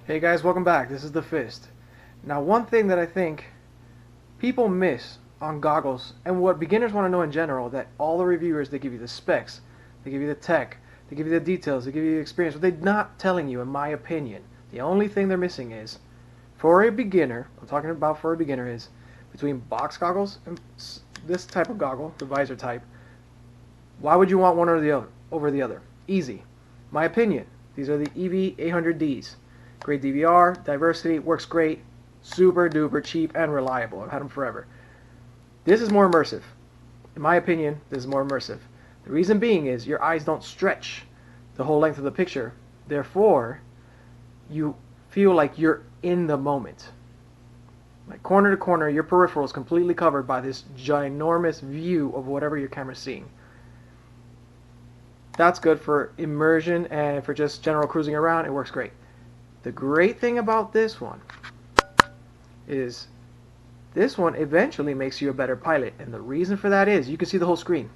Hey guys, welcome back. This is the Fist. Now, one thing that I think people miss on goggles, and what beginners want to know in general, that all the reviewers, they give you the specs, they give you the tech, they give you the details, they give you the experience, but they're not telling you, in my opinion, the only thing they're missing is, for a beginner, I'm talking about for a beginner, is between box goggles and this type of goggle, the visor type, why would you want one or the other over the other? Easy. My opinion, these are the EV800Ds. Great DVR, diversity, works great, super duper cheap and reliable. I've had them forever. This is more immersive. In my opinion, this is more immersive. The reason being is your eyes don't stretch the whole length of the picture. Therefore, you feel like you're in the moment. Like corner to corner, your peripheral is completely covered by this ginormous view of whatever your camera's seeing. That's good for immersion and for just general cruising around. It works great. The great thing about this one is this one eventually makes you a better pilot, and the reason for that is you can see the whole screen.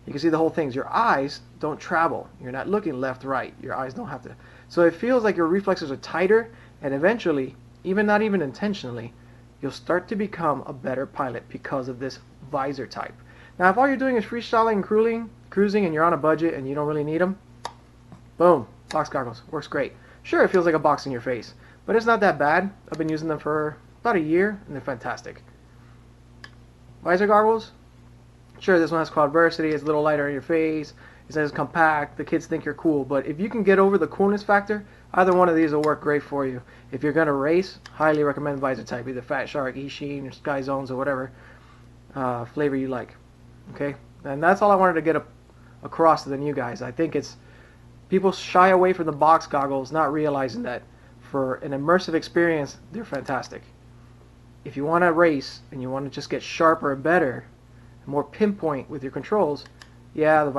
You can see the whole thing. Your eyes don't travel. You're not looking left, right. Your eyes don't have to. So it feels like your reflexes are tighter, and eventually, not even intentionally, you'll start to become a better pilot because of this visor type. Now, if all you're doing is freestyling and cruising, and you're on a budget and you don't really need them, boom, box goggles, works great. Sure, it feels like a box in your face, but it's not that bad. I've been using them for about a year, and they're fantastic. Visor goggles, sure, this one has quadversity, it's a little lighter in your face, it says compact, the kids think you're cool, but if you can get over the coolness factor, either one of these will work great for you. If you're going to race, highly recommend visor type, either Fatshark, E-Sheen, or Sky Zones, or whatever flavor you like. Okay, and that's all I wanted to get across to the new guys. I think it's people shy away from the box goggles, not realizing that for an immersive experience, they're fantastic. If you want to race and you want to just get sharper and better, more pinpoint with your controls, yeah, the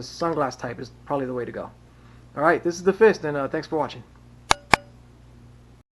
sunglass type is probably the way to go. Alright, this is the Fist, and thanks for watching.